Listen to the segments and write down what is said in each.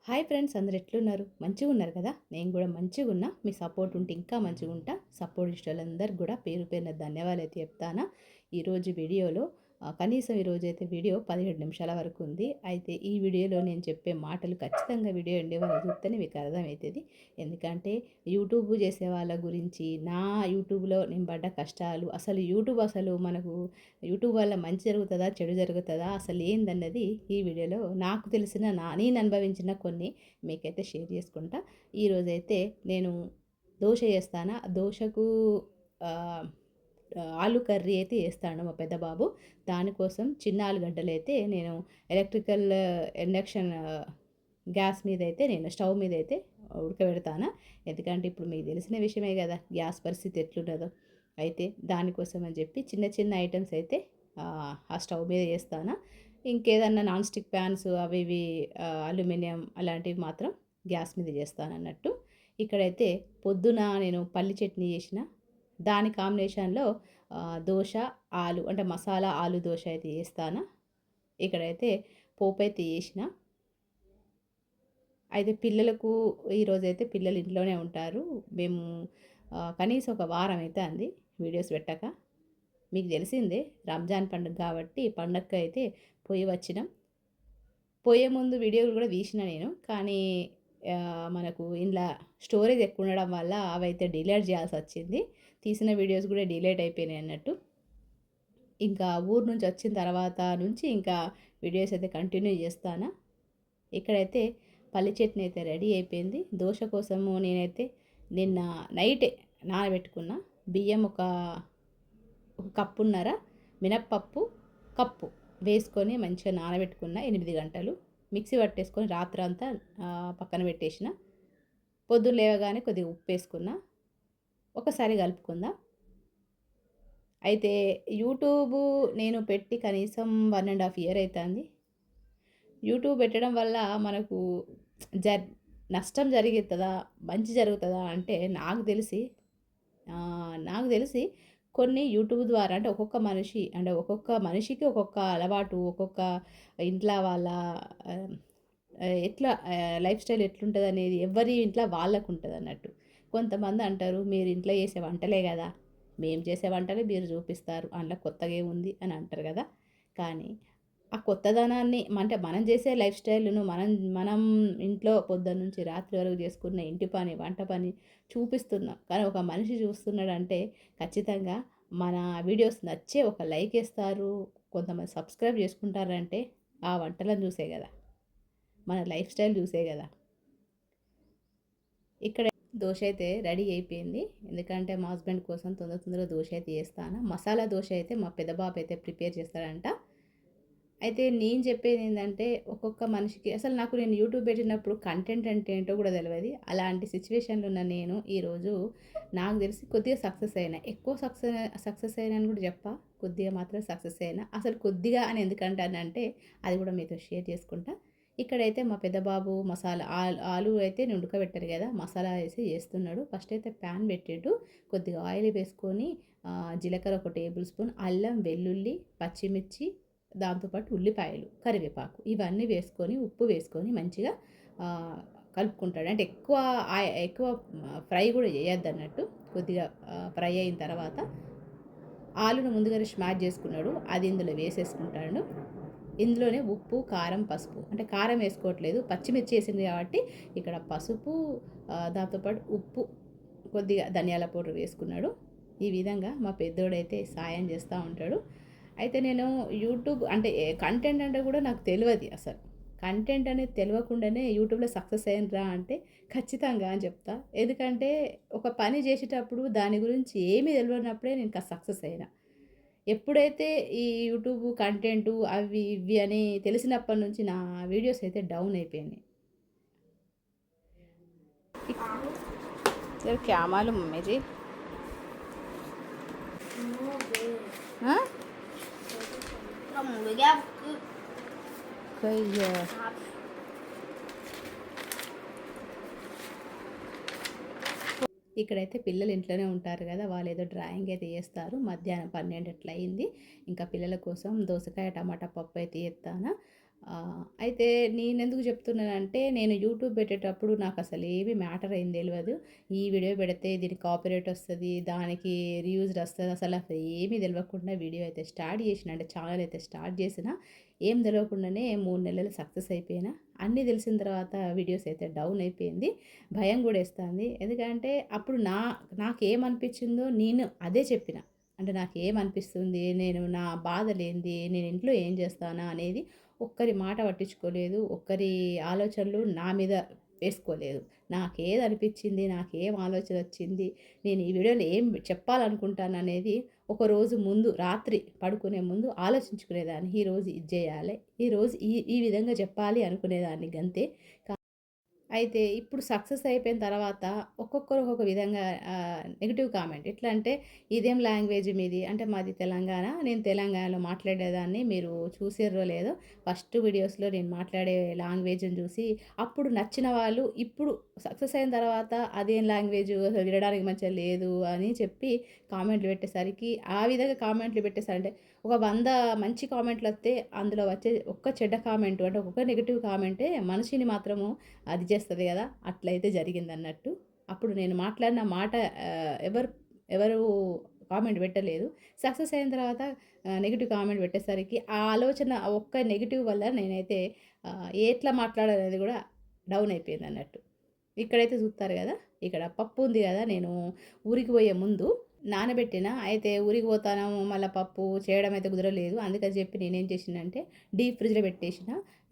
Hi friends, అందరు ఎట్లున్నారు? మంచిగా ఉన్నారు కదా? నేను కూడా మంచిగా ఉన్నా. మీ సపోర్ట్ ఉంటే ఇంకా మంచిగా ఉంటా. సపోర్ట్ ఇష్ట వాళ్ళందరికీ కూడా పేరు పేరున ధన్యవాదాలు అయితే చెప్తాను. ఈరోజు వీడియోలో కనీసం ఈరోజైతే వీడియో 17 నిమిషాల వరకు ఉంది. అయితే ఈ వీడియోలో నేను చెప్పే మాటలు ఖచ్చితంగా వీడియో ఎండే వరకు చూస్తేనే మీకు అర్థమవుతుంది. ఎందుకంటే యూట్యూబ్ చేసే వాళ్ళ గురించి, నా యూట్యూబ్లో నేను పడ్డ కష్టాలు, అసలు యూట్యూబ్ మనకు యూట్యూబ్ వల్ల మంచి జరుగుతుందా చెడు జరుగుతుందా అసలు ఏందన్నది ఈ వీడియోలో నాకు తెలిసిన నేను అనుభవించిన కొన్ని మీకైతే షేర్ చేసుకుంటా. ఈరోజైతే నేను దోశ చేస్తాను. దోశకు ఆలు కర్రీ అయితే వేస్తాను మా పెద్ద బాబు. దానికోసం చిన్న ఆలుగడ్డలు అయితే నేను ఎలక్ట్రికల్ ఇండక్షన్ గ్యాస్ మీద అయితే నేను స్టవ్ మీద అయితే ఉడకబెడతాను. ఎందుకంటే ఇప్పుడు మీకు తెలిసిన విషయమే కదా గ్యాస్ పరిస్థితి ఎట్లున్నదో. అయితే దానికోసం అని చెప్పి చిన్న చిన్న ఐటమ్స్ అయితే ఆ స్టవ్ మీద చేస్తాను. ఇంకేదన్నా నాన్ స్టిక్ ప్యాన్స్ అవి ఇవి అల్యూమినియం అలాంటివి మాత్రం గ్యాస్ మీద చేస్తాను అన్నట్టు. ఇక్కడైతే పొద్దున నేను పల్లి చట్నీ చేసిన దాని కాంబినేషన్లో దోశ ఆలు అంటే మసాలా ఆలు దోశ అయితే చేస్తాను. ఇక్కడైతే పోపు అయితే చేసిన. అయితే పిల్లలకు ఈరోజైతే పిల్లలు ఇంట్లోనే ఉంటారు. మేము కనీసం ఒక వారం అయితే అంది వీడియోస్ పెట్టక. మీకు తెలిసిందే రంజాన్ పండుగ కాబట్టి పండగకి అయితే పోయి వచ్చినాం. పోయే ముందు వీడియోలు కూడా తీసిన నేను, కానీ మనకు ఇంట్లో స్టోరేజ్ ఎక్కువ ఉండడం వల్ల అవైతే డిలీట్ చేయాల్సి వచ్చింది. తీసిన వీడియోస్ కూడా డిలీట్ అయిపోయినాయి అన్నట్టు. ఇంకా ఊరు నుంచి వచ్చిన తర్వాత నుంచి ఇంకా వీడియోస్ అయితే కంటిన్యూ చేస్తాను. ఇక్కడైతే పల్లి చట్నీ అయితే రెడీ అయిపోయింది. దోశ కోసము నేనైతే నిన్న నైటే నానబెట్టుకున్న బియ్యం ఒక కప్పున్నర, మినప్పప్పు కప్పు వేసుకొని మంచిగా నానబెట్టుకున్న 8 గంటలు. మిక్సీ పట్టేసుకొని రాత్రి అంతా పక్కన పెట్టేసిన. పొద్దున్న లేవగానే కొద్దిగా ఉప్పు వేసుకున్న, ఒకసారి కలుపుకుందాం. అయితే యూట్యూబ్ నేను పెట్టి కనీసం 1.5 ఇయర్ అవుతుంది. యూట్యూబ్ పెట్టడం వల్ల మనకు నష్టం జరుగుతుందా మంచి జరుగుతుందా అంటే నాకు తెలిసి కొన్ని యూట్యూబ్ ద్వారా అంటే ఒక్కొక్క మనిషికి ఒక్కొక్క అలవాటు, ఒక్కొక్క ఇంట్లో వాళ్ళ ఎట్లా లైఫ్ స్టైల్ ఎట్లుంటుంది అనేది ఎవరి ఇంట్లో వాళ్ళకు ఉంటుంది అన్నట్టు. కొంతమంది అంటారు మీరు ఇంట్లో చేసే వంటలే కదా, మేము చేసే వంటలే మీరు చూపిస్తారు, అందులో కొత్తగా ఏముంది అని అంటారు కదా. కానీ ఆ కొత్తదనాన్ని అంటే మనం చేసే లైఫ్ స్టైల్ను మనం ఇంట్లో పొద్దున్న నుంచి రాత్రి వరకు చేసుకున్న ఇంటి పని వంట పని చూపిస్తున్నాం. కానీ ఒక మనిషి చూస్తున్నాడంటే ఖచ్చితంగా మన వీడియోస్ నచ్చే ఒక లైక్ వేస్తారు, కొంతమంది సబ్స్క్రైబ్ చేసుకుంటారంటే ఆ వంటలను చూసే కదా, మన లైఫ్ స్టైల్ చూసే కదా. ఇక్కడ దోశ అయితే రెడీ అయిపోయింది. ఎందుకంటే మా హస్బెండ్ కోసం తొందరగా దోశ అయితే చేస్తాను. మసాలా దోశ అయితే మా పెద్ద బాబు అయితే ప్రిపేర్ చేస్తాడంట. అయితే నేను చెప్పేది ఏంటంటే ఒక్కొక్క మనిషికి అసలు నేను యూట్యూబ్ పెట్టినప్పుడు కంటెంట్ అంటే ఏంటో కూడా తెలియదు. అలాంటి సిచ్యువేషన్లో ఉన్న నేను ఈరోజు నాకు తెలిసి కొద్దిగా సక్సెస్ అయినా, ఎక్కువ సక్సెస్ అయినా అని కూడా కొద్దిగా మాత్రం సక్సెస్ అయినా. అసలు కొద్దిగా అని ఎందుకంటానంటే అది కూడా మీతో షేర్ చేసుకుంటా. ఇక్కడైతే మా పెద్ద బాబు మసాలా ఆలు అయితే నేను ఉడకబెట్టారు కదా, మసాలా వేసి చేస్తున్నాడు. ఫస్ట్ అయితే ప్యాన్ పెట్టాడు, కొద్దిగా ఆయిల్ వేసుకొని జీలకర్ర 1 టేబుల్ స్పూన్, అల్లం వెల్లుల్లి పచ్చిమిర్చి, దాంతోపాటు ఉల్లిపాయలు కరివేపాకు ఇవన్నీ వేసుకొని ఉప్పు వేసుకొని మంచిగా కలుపుకుంటాడు. అంటే ఎక్కువ ఫ్రై కూడా చేయొద్దు అన్నట్టు. కొద్దిగా ఫ్రై అయిన తర్వాత ఆలును ముందుగానే స్మాష్ చేసుకున్నాడు, అది ఇందులో వేసేసుకుంటాడు. ఇందులోనే ఉప్పు కారం పసుపు, అంటే కారం వేసుకోవట్లేదు పచ్చిమిర్చి వేసింది కాబట్టి ఇక్కడ పసుపు, దాంతోపాటు ఉప్పు, కొద్దిగా ధనియాల పౌడర్ వేసుకున్నాడు. ఈ విధంగా మా పెద్దోడైతే సాయం చేస్తూ ఉంటాడు. అయితే నేను యూట్యూబ్ అంటే కంటెంట్ అంటే కూడా నాకు తెలియదు. అసలు కంటెంట్ అనేది తెలియకుండానే యూట్యూబ్లో సక్సెస్ అయినరా అంటే ఖచ్చితంగా అని చెప్తా. ఎందుకంటే ఒక పని చేసేటప్పుడు దాని గురించి ఏమీ తెలియనప్పుడే నేను సక్సెస్ అయినా. ఎప్పుడైతే ఈ యూట్యూబ్ కంటెంటు అవి ఇవి అని తెలిసినప్పటి నుంచి నా వీడియోస్ అయితే డౌన్ అయిపోయినాయి. క్యామాలు మమ్మీజీ Hah? Kamu gak Kayak ఇక్కడైతే పిల్లలు ఇంట్లోనే ఉంటారు కదా, వాళ్ళు ఏదో డ్రాయింగ్ అయితే చేస్తారు. మధ్యాహ్నం 12 అట్లా అయింది. ఇంకా పిల్లల కోసం దోసకాయ టమాటా పప్పు అయితే చేస్తాను. అయితే నేనెందుకు చెప్తున్నానంటే, నేను యూట్యూబ్ పెట్టేటప్పుడు నాకు అసలు ఏమి మ్యాటర్ అయింది తెలియదు. ఈ వీడియో పెడితే దీనికి కాపీరైట్ వస్తుంది, దానికి రివ్యూస్ వస్తుంది, అసలు ఏమీ తెలియకుండా వీడియో అయితే స్టార్ట్ చేసిన, అంటే ఛానల్ అయితే స్టార్ట్ చేసిన. ఏం తెలియకుండానే 3 నెలలు సక్సెస్ అయిపోయినా. అన్నీ తెలిసిన తర్వాత వీడియోస్ అయితే డౌన్ అయిపోయింది. భయం కూడా వేస్తుంది. ఎందుకంటే అప్పుడు నాకేమనిపించిందో నేను అదే చెప్పిన. అంటే నాకేమనిపిస్తుంది, నేను నా బాధలేంది, నేను ఇంట్లో ఏం చేస్తానా అనేది ఒక్కరి మాట పట్టించుకోలేదు. ఒక్కరి ఆలోచనలు నా మీద వేసుకోలేదు. నాకేది అనిపించింది, నాకేం ఆలోచన వచ్చింది, నేను ఈ వీడియోలో ఏం చెప్పాలనుకుంటాను అనేది ఒకరోజు ముందు రాత్రి పడుకునే ముందు ఆలోచించుకునేదాన్ని. ఈరోజు ఇది చేయాలి, ఈరోజు ఈ విధంగా చెప్పాలి అనుకునేదాన్ని గంతే. అయితే ఇప్పుడు సక్సెస్ అయిపోయిన తర్వాత ఒక్కొక్కరు ఒక్కొక్క విధంగా నెగిటివ్ కామెంట్ ఎట్లా అంటే, ఇదేం లాంగ్వేజ్ మీది అంటే, మాది తెలంగాణ, నేను తెలంగాణలో మాట్లాడేదాన్ని, మీరు చూసిర్రో లేదో ఫస్ట్ వీడియోస్లో నేను మాట్లాడే లాంగ్వేజ్ని చూసి అప్పుడు నచ్చిన వాళ్ళు ఇప్పుడు సక్సెస్ అయిన తర్వాత అదేం లాంగ్వేజ్ అసలు వినడానికి మంచిగా లేదు అని చెప్పి కామెంట్లు పెట్టేసరికి, ఆ విధంగా కామెంట్లు పెట్టేసరికి ఒక 100 మంచి కామెంట్లు వస్తే అందులో వచ్చే ఒక్క చెడ్డ కామెంట్ అంటే ఒక్క నెగిటివ్ కామెంటే మనిషిని మాత్రము అది చేస్తుంది కదా, అట్లయితే జరిగిందన్నట్టు. అప్పుడు నేను మాట్లాడిన మాట ఎవరు ఎవరు కామెంట్ పెట్టలేదు. సక్సెస్ అయిన తర్వాత నెగిటివ్ కామెంట్ పెట్టేసరికి ఆ ఆలోచన ఒక్క నెగిటివ్ వల్ల నేనైతే ఎట్లా మాట్లాడాలనేది కూడా డౌన్ అయిపోయింది అన్నట్టు. ఇక్కడైతే చూస్తారు కదా, ఇక్కడ పప్పు ఉంది కదా, నేను ఊరికి పోయే ముందు నానబెట్టిన. అయితే ఊరికి పోతాను, మళ్ళీ పప్పు చేయడం అయితే కుదరలేదు. అందుకని చెప్పి నేనేం చేసినంటే డీప్ ఫ్రిడ్జ్లో పెట్టేసిన.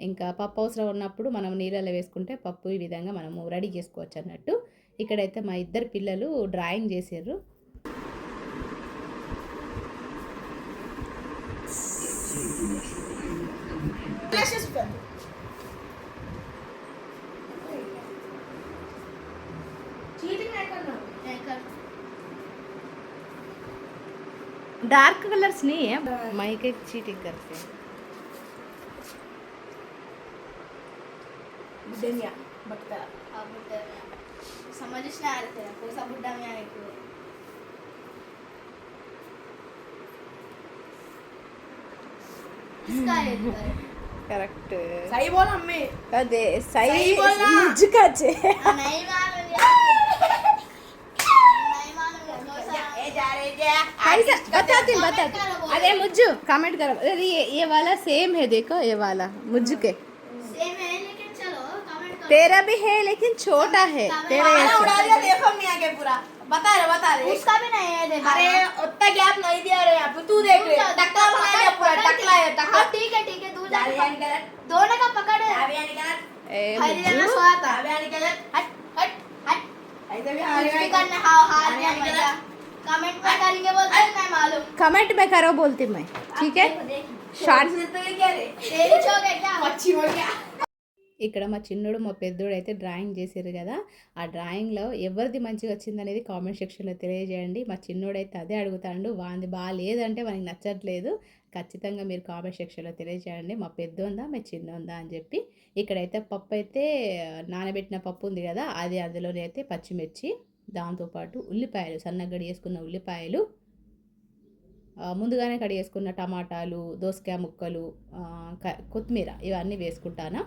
ఇంకా పప్పు అవసరం ఉన్నప్పుడు మనం నీళ్ళలో వేసుకుంటే పప్పు ఈ విధంగా మనము రెడీ చేసుకోవచ్చు అన్నట్టు. ఇక్కడైతే మా ఇద్దరు పిల్లలు డ్రాయింగ్ చేసారు. डार्क कलर्स नहीं है, माइक एक चीटिंग करते हैं. बुढ़िया बटका अब समझ नहीं आ रहे थे कौन सा बुढ़ा में आए को किसका है करेक्ट सही बोल हमें अदे सही बोला मुझका चे नहीं मालूम यार नहीं मालूम ए जा रहे क्या बताती अरे मुझे कमेंट करो. अरे ये वाला सेम है, देखो ये वाला मुझ के सेम है लेकिन चलो कमेंट करो. तेरा भी है लेकिन छोटा है तेरा हमारा उड़ा दिया ऐसे. देखो मियां के पूरा बता रहे उसका भी नहीं है देखो. अरे उतना गैप नहीं दिया रे यहाँ पे तू देख ले टकला बना दिया पूरा टकला है टकला. हाँ ठीक है तू जा दोनों का पकड़ है ए हरियाणा मुझे सोया था हट हट हट ऐसे भी हार करना हार गया कमेंट में करेंगे बोलते हैं मैं मालूम कमेंट में करो बोलती मैं, ठीक है. షార్ట్ तेरी चौक है क्या मच्छी हो गया. ఇక్కడ మా చిన్నోడు మా పెద్దోడు అయితే డ్రాయింగ్ చేసారు కదా, ఆ డ్రాయింగ్లో ఎవరిది మంచిగా వచ్చిందనేది కామెంట్ సెక్షన్లో తెలియజేయండి. మా చిన్నోడు అయితే అదే అడుగుతాడు, వాంది బాగాలేదంటే మనకి నచ్చట్లేదు, ఖచ్చితంగా మీరు కామెంట్ సెక్షన్లో తెలియజేయండి, మా పెద్దోందా మా చిన్నోందా అని చెప్పి. ఇక్కడైతే పప్పు అయితే నానబెట్టిన పప్పు ఉంది కదా, అది అందులోనే అయితే పచ్చిమిర్చి, దాంతోపాటు ఉల్లిపాయలు సన్నగా కడిగేసుకున్న ఉల్లిపాయలు, ముందుగానే కడిగేసుకున్న టమాటాలు, దోసకాయ ముక్కలు, కొత్తిమీర ఇవన్నీ వేసుకుంటాను.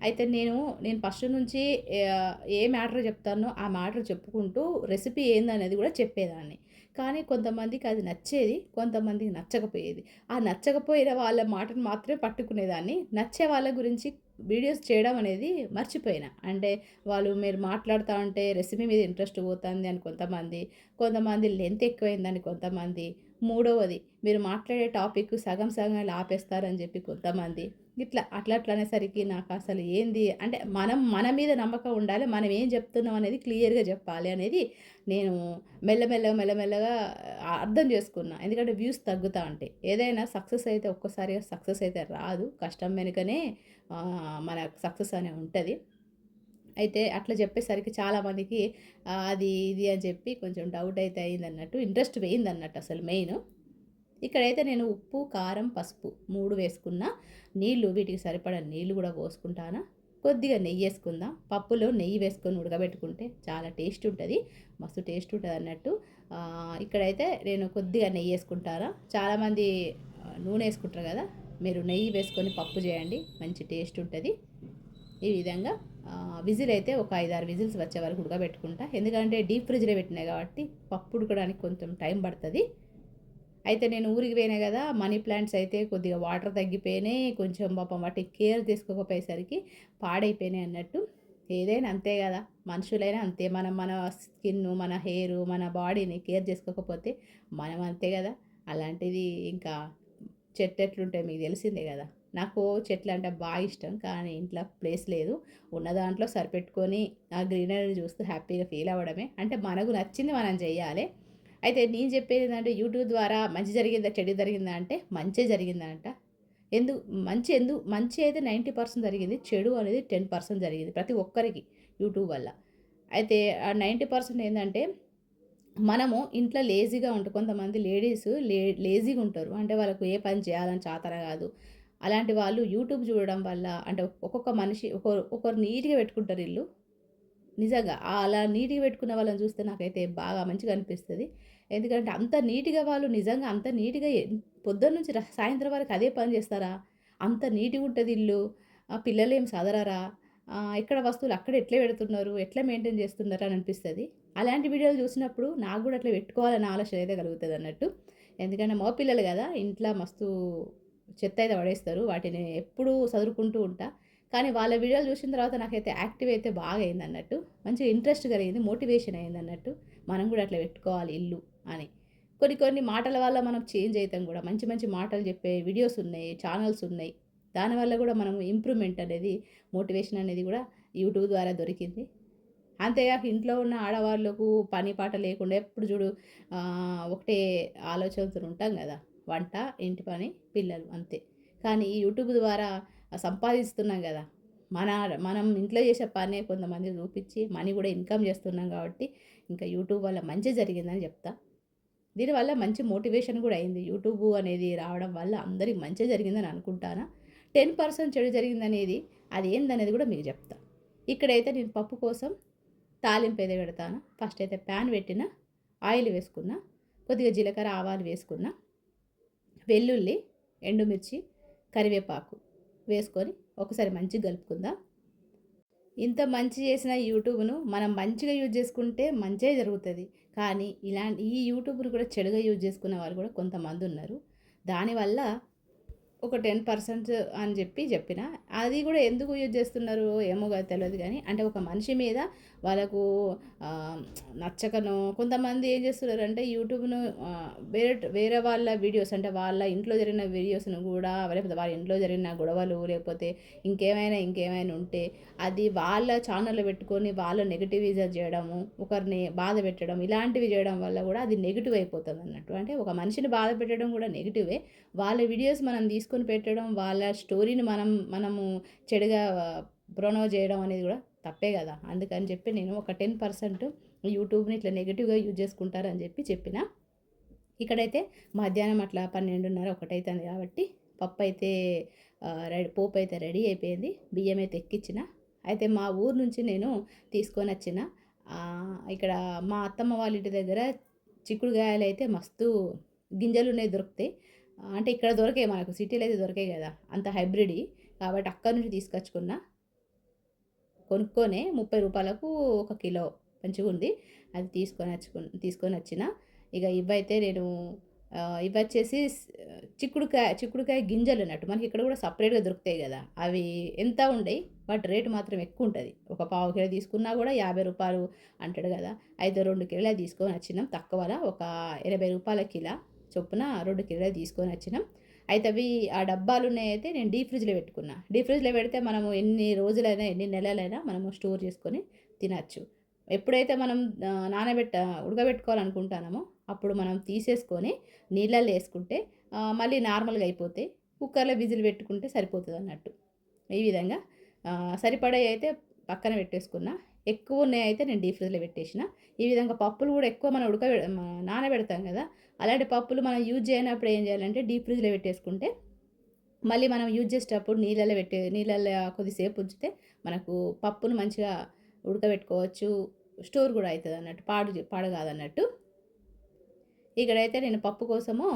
అయితే నేను ఫస్ట్ నుంచి ఏ మ్యాటర్ చెప్తానో ఆ మ్యాటర్ చెప్పుకుంటూ రెసిపీ ఏందనేది కూడా చెప్పేదాన్ని. కానీ కొంతమందికి అది నచ్చేది, కొంతమందికి నచ్చకపోయేది. ఆ నచ్చకపోయిన వాళ్ళ మాటను మాత్రమే పట్టుకునేదాన్ని. నచ్చే వాళ్ళ గురించి వీడియోస్ చేయడం అనేది మర్చిపోయినా. అంటే వాళ్ళు మీరు మాట్లాడుతూ ఉంటే రెసిపీ మీద ఇంట్రెస్ట్ పోతుంది అని కొంతమంది లెంత్ ఎక్కువైందని కొంతమంది, మూడవది మీరు మాట్లాడే టాపిక్ సగం సగం ఆపేస్తారని చెప్పి కొంతమంది, అట్లా అనేసరికి నాకు అసలు ఏంది అంటే, మన మీద నమ్మకం ఉండాలి, మనం ఏం చెప్తున్నాం అనేది క్లియర్గా చెప్పాలి అనేది నేను మెల్లమెల్లగా అర్థం చేసుకున్నా. ఎందుకంటే వ్యూస్ తగ్గుతూ ఉంటాయి. ఏదైనా సక్సెస్ అయితే ఒక్కసారిగా సక్సెస్ అయితే రాదు, కష్టం వెనుకనే మన సక్సెస్ అనే ఉంటుంది. అయితే అట్లా చెప్పేసరికి చాలామందికి అది ఇది అని చెప్పి కొంచెం డౌట్ అయితే అయిందన్నట్టు. ఇంట్రెస్ట్ పోయిందన్నట్టు అసలు మెయిన్. ఇక్కడైతే నేను ఉప్పు, కారం, పసుపు 3 వేసుకున్నా. నీళ్ళు వీటికి సరిపడా నీళ్ళు గూడా పోసుకుంటానా. కొద్దిగా నెయ్యేసుకుందాం. పప్పులో నెయ్యి వేసుకొని ఉడకబెట్టుకుంటే చాలా టేస్ట్ ఉంటది. మస్తు టేస్ట్ ఉంటదన్నట్టు. ఇక్కడైతే నేను కొద్దిగా నెయ్యేసుకుంటానా. చాలామంది నూనె ఏసుకుంటారు గదా! మీరు నెయ్యి వేసుకొని పప్పు చేయండి. మంచి టేస్ట్ ఉంటది. ఈ విధంగా విజిల్ అయితే ఒక 5, 6 విజిల్స్ వచ్చే వరకు ఉడకబెట్టుకుంటా. ఎందుకంటే డీప్ ఫ్రిడ్జ్‌లో పెట్టినా కాబట్టి పప్పు ఉడకడానికి కొంచెం టైం పడతది. అయితే నేను ఊరికి పోయినా కదా! మనీ ప్లాంట్స్ అయితే కొద్దిగా వాటర్ తగ్గిపోయినాయి. కొంచెం పాపం వాటికి కేర్ తీసుకోకపోయేసరికి పాడైపోయినాయి అన్నట్టు. ఏదైనా అంతే కదా! మనుషులైనా అంతే. మనం మన స్కిన్ను, మన హెయిరు, మన బాడీని కేర్ చేసుకోకపోతే మనం అంతే కదా! అలాంటిది ఇంకా చెట్లెట్లుంటాయి మీకు తెలిసిందే కదా! నాకు చెట్లంటే బాగా ఇష్టం. కానీ ఇంట్లో ప్లేస్ లేదు. ఉన్న దాంట్లో సరిపెట్టుకొని ఆ గ్రీనరీని చూస్తూ హ్యాపీగా ఫీల్ అవ్వడమే. అంటే మనకు నచ్చింది మనం చెయ్యాలే. అయితే నేను చెప్పేదేంటంటే యూట్యూబ్ ద్వారా మంచి జరిగిందా? చెడు జరిగిందా? అంటే మంచే జరిగిందంట. ఎందు మంచి అయితే 90% జరిగింది. చెడు అనేది 10% జరిగింది. ప్రతి ఒక్కరికి యూట్యూబ్ వల్ల. అయితే ఆ 90% ఏందంటే మనము ఇంట్లో లేజీగా ఉంటాం. కొంతమంది లేడీస్ లేజీగా ఉంటారు. అంటే వాళ్ళకు ఏ పని చేయాలని చాతన కాదు. అలాంటి వాళ్ళు యూట్యూబ్ చూడడం వల్ల అంటే ఒక్కొక్క మనిషి ఒకరు నీట్‌గా పెట్టుకుంటారు ఇల్లు. నిజంగా. అలా నీట్‌గా పెట్టుకున్న వాళ్ళని చూస్తే నాకైతే బాగా మంచిగా అనిపిస్తది. ఎందుకంటే అంత నీట్‌గా వాళ్ళు నిజంగా అంత నీట్‌గా పొద్దున్న నుంచి సాయంత్రం వరకు అదే పని చేస్తారా? అంత నీట్‌గా ఉంటది ఇల్లు. పిల్లలేం సదరరా? ఎక్కడ వస్తువులు అక్కడ ఎట్లా పెడుతున్నారు? ఎట్లా మెయింటైన్ చేస్తున్నారు అని అనిపిస్తది. అలాంటి వీడియోలు చూసినప్పుడు నాకు గూడా అట్లా పెట్టుకోవాలన్న ఆలోచన అయితే కలుగుతదన్నట్టు. ఎందుకంటే మగ పిల్లలు గదా! ఇంట్లో మస్తు చెత్త అయితే పడేస్తారు. వాటిని ఎప్పుడూ సదురుకుంటూ ఉంటా. కానీ వాళ్ళ వీడియోలు చూసిన తర్వాత నాకైతే యాక్టివ్ అయితే బాగా అయిందన్నట్టు. మంచిగా ఇంట్రెస్ట్ కలిగింది. మోటివేషన్ అయిందన్నట్టు. మనం గూడా అట్లా పెట్టుకోవాలి ఇల్లు అని. కొన్ని కొన్ని మాటల వల్ల మనం చేంజ్ అయితాం గూడా. మంచి మంచి మాటలు చెప్పే వీడియోస్ ఉన్నాయి. ఛానెల్స్ ఉన్నాయి. దానివల్ల గూడా మనం ఇంప్రూవ్‌మెంట్ అనేది, మోటివేషన్ అనేది గూడా యూట్యూబ్ ద్వారా దొరికింది. అంతేగాక ఇంట్లో ఉన్న ఆడవాళ్ళకు పని పాట లేకుండా ఎప్పుడు చూడు ఒకటే ఆలోచనతో ఉంటాం గదా! వంట, ఇంటి పని, పిల్లలు అంతే. కానీ ఈ యూట్యూబ్ ద్వారా సంపాదిస్తున్నాం గదా! మనం ఇంట్లో చేసే పనే కొంతమందికి చూపిచ్చి మనీ గూడా ఇన్‌కమ్ చేస్తున్నాం కాబట్టి ఇంకా యూట్యూబ్ వల్ల మంచే జరిగిందని జెప్తా. దీనివల్ల మంచి మోటివేషన్ గూడా అయింది. యూట్యూబ్ అనేది రావడం వల్ల అందరికి మంచే జరిగిందని అనుకుంటానా. 10% చెడు జరిగిందనేది అదేందనేది గూడా మీకు జెప్తా. ఇక్కడైతే నేను పప్పు కోసం తాలింపైతే పెడతాను. ఫస్ట్ అయితే ప్యాన్ పెట్టిన, ఆయిల్ వేసుకున్న, కొద్దిగా జీలకర్ర, ఆవాలు వేసుకున్న, వెల్లుల్లి, ఎండుమిర్చి, కరివేపాకు వేసుకొని ఒకసారి మంచిగా కలుపుకుందాం. ఇంత మంచి చేసిన యూట్యూబ్‌ను మనం మంచిగా యూజ్ చేసుకుంటే మంచే జరుగుతది. కానీ ఈ యూట్యూబ్‌ను కూడా చెడుగా యూజ్ చేసుకున్న వాళ్ళు కూడా కొంతమందున్నారు. దానివల్ల ఒక 10% అని చెప్పిన. అది కూడా ఎందుకు యూజ్ చేస్తున్నారో ఏమో తెలవదు గానీ, అంటే ఒక మనిషి మీద వాళ్ళకు నచ్చకనో కొంతమంది ఏం చేస్తున్నారంటే యూట్యూబ్‌ను వేరే వాళ్ళ వీడియోస్ అంటే వాళ్ళ ఇంట్లో జరిగిన వీడియోస్‌ను కూడా లేకపోతే వాళ్ళ ఇంట్లో జరిగిన గొడవలు లేకపోతే ఇంకేమైనా ఉంటే అది వాళ్ళ ఛానల్‌లో పెట్టుకొని వాళ్ళు నెగటివిజం చేయడము, ఒకరిని బాధ పెట్టడం ఇలాంటివి చేయడం వల్ల కూడా అది నెగెటివ్ అయిపోతుందన్నట్టు. అంటే ఒక మనిషిని బాధ పెట్టడం కూడా నెగెటివే. వాళ్ళ వీడియోస్ మనం తీసుకొని పెట్టడం, వాళ్ళ స్టోరీని మనము చెడుగా ప్రొనౌన్స్ చేయడం అనేది కూడా తప్పే కదా! అందుకని చెప్పి నేను ఒక 10% యూట్యూబ్‌ని ఇట్లా నెగెటివ్‌గా యూజ్ చేసుకుంటారని చెప్పిన. ఇక్కడైతే మధ్యాహ్నం అట్లా 12:30, 1 అయితుంది కాబట్టి పప్పయితే పోపయితే రెడీ అయిపోయింది. బియ్యమైతే ఎక్కించిన. అయితే మా ఊరు నుంచి నేను తీసుకొనొచ్చిన ఇక్కడ మా అత్తమ్మ వాళ్ళ ఇంటి దగ్గర చిక్కుడుగాయలైతే మస్తు గింజలున్నయి దొరుకుతాయి. అంటే ఇక్కడ దొరకయి మనకు సిటీలో అయితే దొరకయి కదా! అంత హైబ్రిడ్‌యి. కాబట్టి అక్కడి నుంచి తీసుకొచ్చుకున్న. కొనుక్కొనే రూ. 30కు ఒక కిలో మంచిగుంది. అది తీసుకొనొచ్చిన. ఇక ఇవైతే నేను ఇవొచ్చేసి చిక్కుడుకాయ గింజలన్నట్టు. మనకి ఇక్కడ కూడా సెపరేట్‌గా దొరుకుతాయి కదా! అవి ఎంత ఉండయి. బట్ రేట్ మాత్రం ఎక్కువుంటది. ఒక పావు కిలో తీసుకున్నా కూడా రూ. 50 అంటాడు కదా! అయితే 2 కిలోలు తీసుకొనొచ్చినాం తక్కువల. ఒక రూ. 80 కిలో చొప్పున 2 కిలోలు తీసుకొనొచ్చినాం. అయితే అవి ఆ డబ్బాలున్నయయితే నేను డీప్ ఫ్రిడ్జ్‌లో పెట్టుకున్నా. డీప్ ఫ్రిడ్జ్‌లో పెడితే మనము ఎన్ని రోజులైనా, ఎన్ని నెలలైనా మనము స్టోర్ చేసుకొని తినచ్చు. ఎప్పుడైతే మనం ఉడకబెట్టుకోవాలనుకుంటానమో అప్పుడు మనం తీసేసుకొని నీళ్ళల్లో ఏసుకుంటే మళ్ళీ నార్మల్‌గా అయిపోతాయి. కుక్కర్‌లో విజిల్ పెట్టుకుంటే సరిపోతదన్నట్టు. ఈ విధంగా సరిపడేయి అయితే పక్కన పెట్టేసుకున్నా. ఎక్కువ ఉన్నాయైతే నేను డీప్ ఫ్రిడ్జ్‌లో పెట్టేసిన. ఈ విధంగా పప్పులు కూడా ఎక్కువ మనం నానబెడతాం కదా! అలాంటి పప్పులు మనం యూజ్ చేయనప్పుడు ఏం చేయాలంటే డీప్ ఫ్రిడ్జ్‌లో పెట్టేసుకుంటే మళ్ళీ మనం యూజ్ చేసేటప్పుడు నీళ్ళల్లో కొద్దిసేపు ఉంచితే మనకు పప్పును మంచిగా ఉడకబెట్టుకోవచ్చు. స్టోర్ కూడా అయితదన్నట్టు. పాడు కాదన్నట్టు. ఇక్కడైతే నేను పప్పు కోసము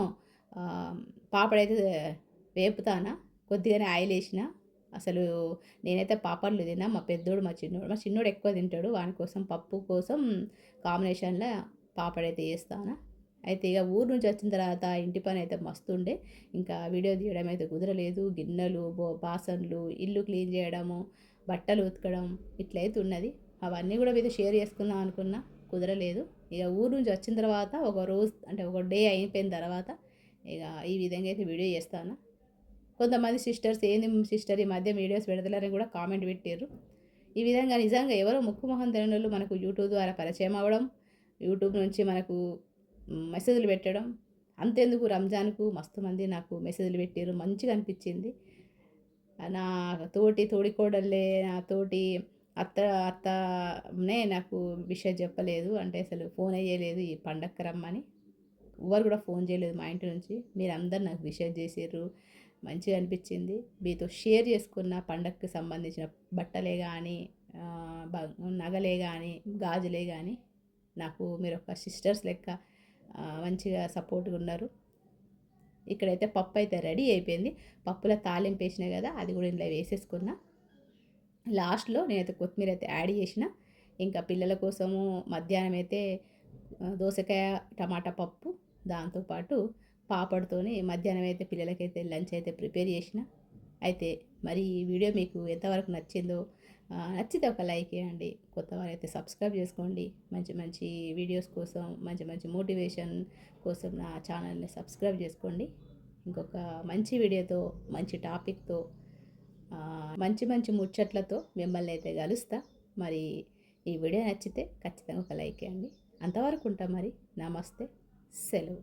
పాపడైతే వేపుతానా. కొద్దిగానే ఆయిల్ ఏసిన. అసలు నేనైతే పాపడ్లు తినా. మా పెద్దోడు, మా చిన్నోడు ఎక్కువ తింటాడు. వాని కోసం పప్పు కోసం కాంబినేషన్‌ల పాపడైతే చేస్తానా. అయితే ఇక ఊరు నుంచి వచ్చిన తర్వాత ఇంటి పని అయితే మస్తుండే. ఇంకా వీడియో తీయడం అయితే కుదరలేదు. గిన్నెలు, బాసన్లు, ఇల్లు క్లీన్ చేయడము, బట్టలు ఉతకడం ఇట్లయితే ఉన్నది. అవన్నీ కూడా మీతో షేర్ చేసుకుందాం అనుకున్నా, కుదరలేదు. ఇక ఊరు నుంచి వచ్చిన తర్వాత ఒక రోజు అంటే ఒక డే అయిపోయిన తర్వాత ఇక ఈ విధంగా అయితే వీడియో చేస్తాను. కొంతమంది సిస్టర్స్ ఏంది సిస్టర్ ఈ మధ్య వీడియోస్ పెడతలేరని కూడా కామెంట్ పెట్టారు. ఈ విధంగా నిజంగా ఎవరో ముక్కు మొహం తెలియనోళ్ళు మనకు యూట్యూబ్ ద్వారా పరిచయం అవ్వడం, యూట్యూబ్ నుంచి మనకు మెసేజ్‌లు పెట్టడం. అంతెందుకు రంజాన్‌కు మస్తు మంది నాకు మెసేజ్‌లు పెట్టిర్రు. మంచిగా అనిపించింది. నా తోడికోడళ్ళే, నా తోటి అత్తనే నాకు విషయం చెప్పలేదు. అంటే అసలు ఫోనే చేయలేదు ఈ పండగకి రమ్మని. ఎవ్వరు కూడా ఫోన్ చేయలేదు మా ఇంటి నుంచి. మీరందరూ నాకు విషెస్ చేసిర్రు. మంచిగా అనిపించింది. మీతో షేర్ చేసుకున్న పండగకి సంబంధించిన బట్టలే గానీ, నగలే గానీ, గాజులే గానీ నాకు మీరొక సిస్టర్స్ లెక్క మంచిగా సపోర్ట్‌గా ఉన్నారు. ఇక్కడైతే పప్పు అయితే రెడీ అయిపోయింది. పప్పులో తాలింపు వేసినా కదా, అది కూడా ఇందులో వేసేసుకున్నా. లాస్ట్‌లో నేనైతే కొత్తిమీర అయితే యాడ్ చేసిన. ఇంకా పిల్లల కోసము మధ్యాహ్నం అయితే దోసకాయ టమాటా పప్పు, దాంతోపాటు పాపడ్తోని మధ్యాహ్నం అయితే పిల్లలకైతే లంచ్ అయితే ప్రిపేర్ చేసిన. అయితే మరి ఈ వీడియో మీకు ఎంతవరకు నచ్చిందో, నచ్చితే ఒక లైక్ చేయండి. కొత్త వారైతే సబ్స్క్రైబ్ చేసుకోండి. మంచి మంచి వీడియోస్ కోసం, మంచి మంచి మోటివేషన్ కోసం నా ఛానల్ని సబ్స్క్రైబ్ చేసుకోండి. ఇంకొక మంచి వీడియోతో, మంచి టాపిక్తో, మంచి మంచి ముచ్చట్లతో మిమ్మల్ని అయితే కలుస్తా. మరి ఈ వీడియో నచ్చితే ఖచ్చితంగా ఒక లైక్ చేయండి. అంతవరకు ఉంటా మరి. నమస్తే. సెలవు.